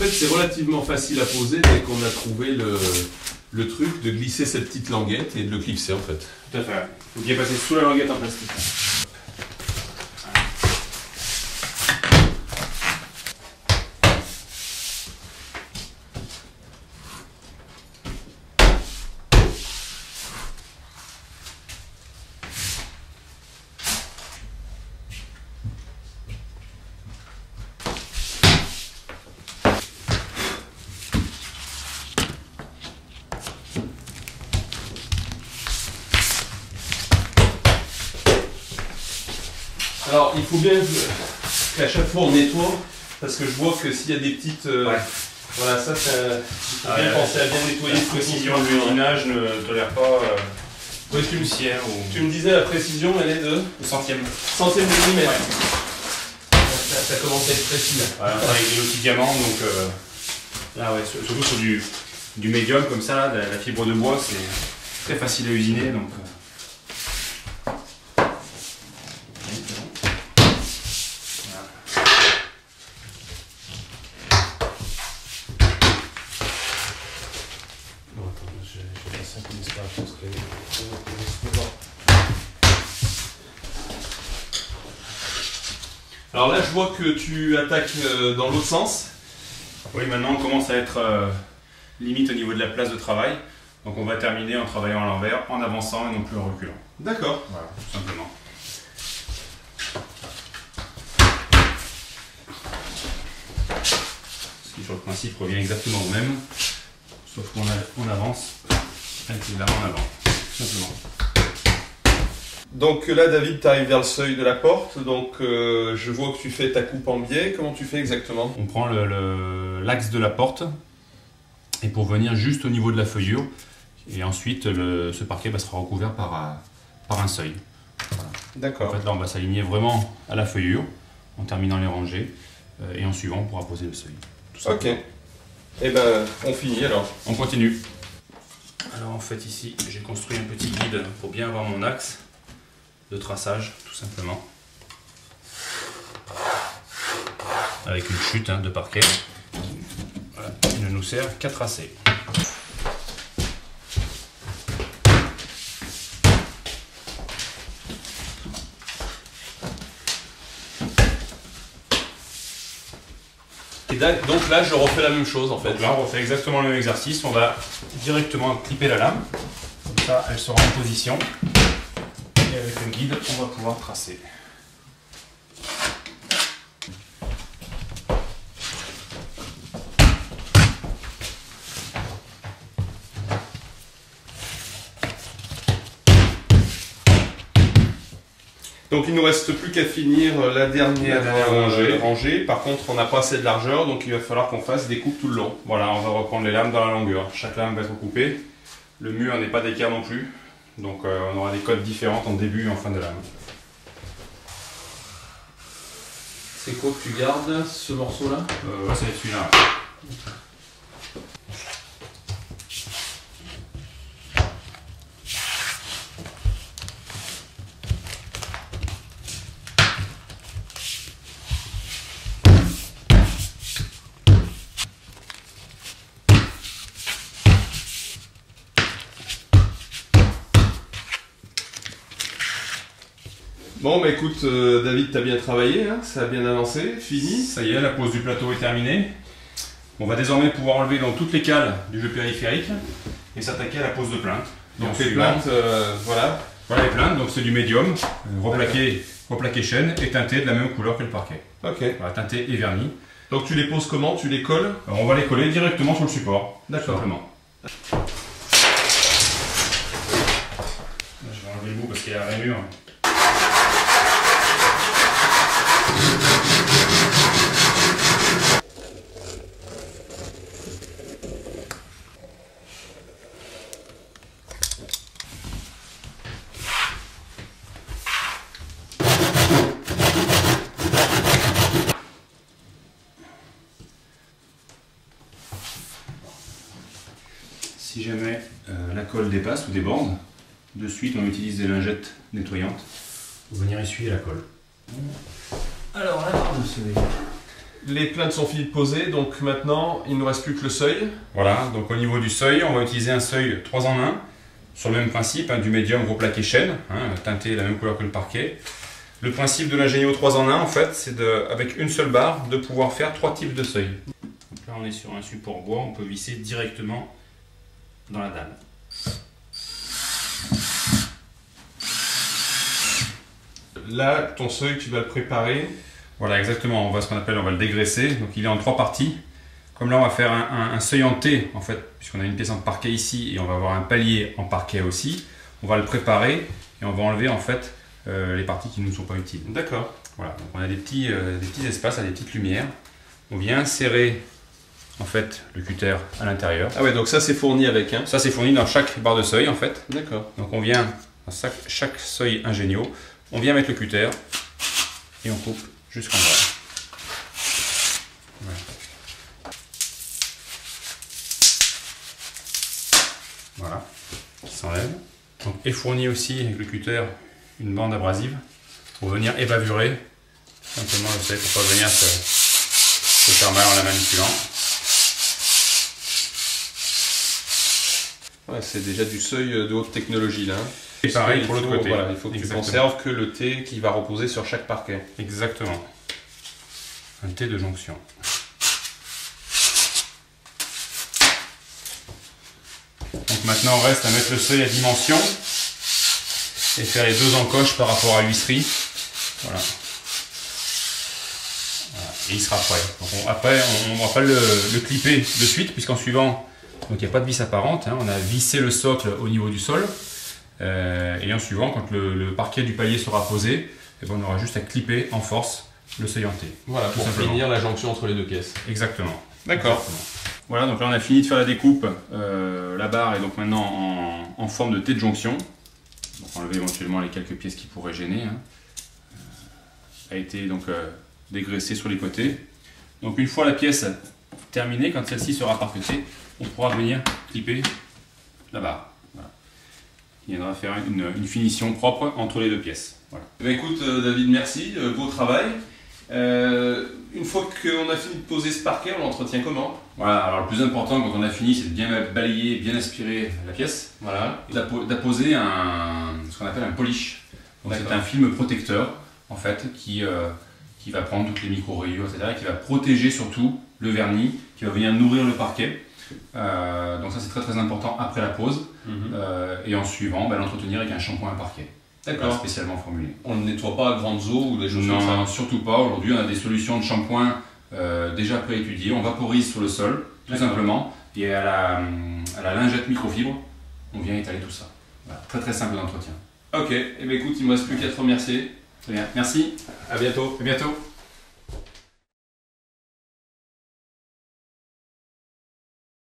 fait, c'est relativement facile à poser dès qu'on a trouvé le truc de glisser cette petite languette et de le clipser en fait. Tout à fait. Faut bien passer sous la languette en plastique. Alors il faut bien qu'à chaque fois on nettoie, parce que je vois que s'il y a des petites... Voilà, ça, il faut bien penser à bien nettoyer. La précision de l'usinage ne tolère pas poussière ou... Tu me disais la précision, elle est de... Centième de millimètre. Ouais. Ça commence à être précis là. Voilà, on travaille avec des outils diamants, donc là, ouais, surtout sur du médium comme ça, là, la fibre de bois, c'est très facile à usiner. Donc, Alors là, je vois que tu attaques dans l'autre sens. oui, maintenant on commence à être limite au niveau de la place de travail. Donc on va terminer en travaillant à l'envers, en avançant et non plus en reculant. D'accord. Voilà, tout simplement. Ce qui sur le principe revient exactement au même, sauf qu'on avance avec les lames en avant, tout simplement. Donc là, David, tu arrives vers le seuil de la porte, donc je vois que tu fais ta coupe en biais. Comment tu fais exactement? On prend l'axe de la porte, et pour venir juste au niveau de la feuillure, et ensuite ce parquet sera recouvert par un seuil. Voilà. D'accord. En fait, là, on va s'aligner vraiment à la feuillure, en terminant les rangées, et en suivant, on pourra poser le seuil. Ok. Et ben, on finit alors. On continue. Alors en fait ici, j'ai construit un petit guide pour bien avoir mon axe de traçage, tout simplement. Avec une chute de parquet. Voilà, il ne nous sert qu'à tracer. Et donc là, je refais la même chose en fait. Donc là, on refait exactement le même exercice. On va directement clipper la lame. Comme ça, elle sera en position. Et avec le guide, on va pouvoir tracer. Donc il ne nous reste plus qu'à finir la dernière rangée. Par contre, on n'a pas assez de largeur, donc il va falloir qu'on fasse des coupes tout le long. Voilà, on va reprendre les lames dans la longueur. Chaque lame va être coupée. Le mur n'est pas d'équerre non plus. Donc on aura des codes différentes en début et en fin de lame. C'est quoi que tu gardes, ce morceau-là? C'est celui-là. Bon, bah écoute, David, t'as bien travaillé, hein, ça a bien avancé, fini. Ça y est, la pose du plateau est terminée. On va désormais pouvoir enlever donc toutes les cales du jeu périphérique et s'attaquer à la pose de plainte. Donc les plaintes, voilà. Voilà les plaintes, donc c'est du médium, replaqué chêne et teinté de la même couleur que le parquet. Ok. Voilà, teinté et verni. Donc tu les poses comment? Tu les colles? Alors, on va les coller directement sur le support. D'accord. Simplement. Là, je vais enlever le bout parce qu'il y a la rainure. Si jamais la colle dépasse ou déborde, de suite on utilise des lingettes nettoyantes pour venir essuyer la colle. Alors la barre de seuil. les plaintes sont finies de poser, donc maintenant il ne nous reste plus que le seuil. Voilà, donc au niveau du seuil, on va utiliser un seuil 3 en 1, sur le même principe, hein, du médium gros plaqué chêne, hein, teinté la même couleur que le parquet. Le principe de l'Ingénio 3 en 1, en fait, c'est avec une seule barre de pouvoir faire 3 types de seuils. Donc là on est sur un support bois, on peut visser directement dans la dalle. Là, ton seuil, tu vas le préparer. Voilà, exactement, on va le dégraisser, donc il est en 3 parties. Comme là on va faire un seuil en T, en fait, puisqu'on a une pièce en parquet ici et on va avoir un palier en parquet aussi, on va le préparer et on va enlever en fait les parties qui ne nous sont pas utiles. D'accord. Voilà, donc on a des petits espaces, des petites lumières. On vient insérer en fait le cutter à l'intérieur. Ah ouais, donc ça c'est fourni avec, hein. Ça c'est fourni dans chaque barre de seuil en fait. D'accord. Donc on vient dans chaque seuil Ingénio, on vient mettre le cutter et on coupe jusqu'en bas. Voilà. Voilà, qui s'enlève. Donc est fourni aussi avec le cutter une bande abrasive pour venir ébavurer simplement le seuil pour pas venir se faire mal en la manipulant. Ouais, c'est déjà du seuil de haute technologie là. Et pareil pour l'autre côté. Voilà, il faut que tu conserves que le T qui va reposer sur chaque parquet. Exactement. Un T de jonction. Donc maintenant on reste à mettre le seuil à dimension et faire les 2 encoches par rapport à l'huisserie. Voilà. Et il sera prêt. Donc après on ne va pas le clipper de suite puisqu'en suivant, donc il n'y a pas de vis apparente, hein, on a vissé le socle au niveau du sol. Et en suivant, quand le parquet du palier sera posé, et ben on aura juste à clipper en force le seuil en T. Voilà, pour finir la jonction entre les 2 pièces. Exactement. D'accord. Voilà, donc là on a fini de faire la découpe. La barre est donc maintenant en forme de T de jonction. Donc enlever éventuellement les quelques pièces qui pourraient gêner. Hein. A été donc dégraissée sur les côtés. Donc une fois la pièce terminée, quand celle-ci sera parquetée, on pourra venir clipper la barre. Il viendra faire une finition propre entre les 2 pièces. Voilà. Écoute David, merci, beau travail. Une fois qu'on a fini de poser ce parquet, on l'entretient comment? Voilà, alors le plus important quand on a fini, c'est de bien balayer, bien aspirer la pièce. Voilà. Et d'apposer ce qu'on appelle un polish. Donc c'est un film protecteur en fait qui va prendre toutes les micro-rayures, etc. et qui va protéger surtout le vernis, qui va venir nourrir le parquet. Donc ça c'est très important après la pose. Et en suivant, l'entretenir avec un shampoing à parquet. D'accord. Spécialement formulé. On ne nettoie pas à grandes eaux ou des choses comme ça? Non, surtout pas. Aujourd'hui on a des solutions de shampoing déjà préétudiées. On vaporise sur le sol, tout simplement. Et à la lingette microfibre, on vient étaler tout ça. Voilà. Très très simple d'entretien. Ok, et écoute, il ne me reste plus qu'à te remercier. Très bien, merci. À bientôt. À bientôt.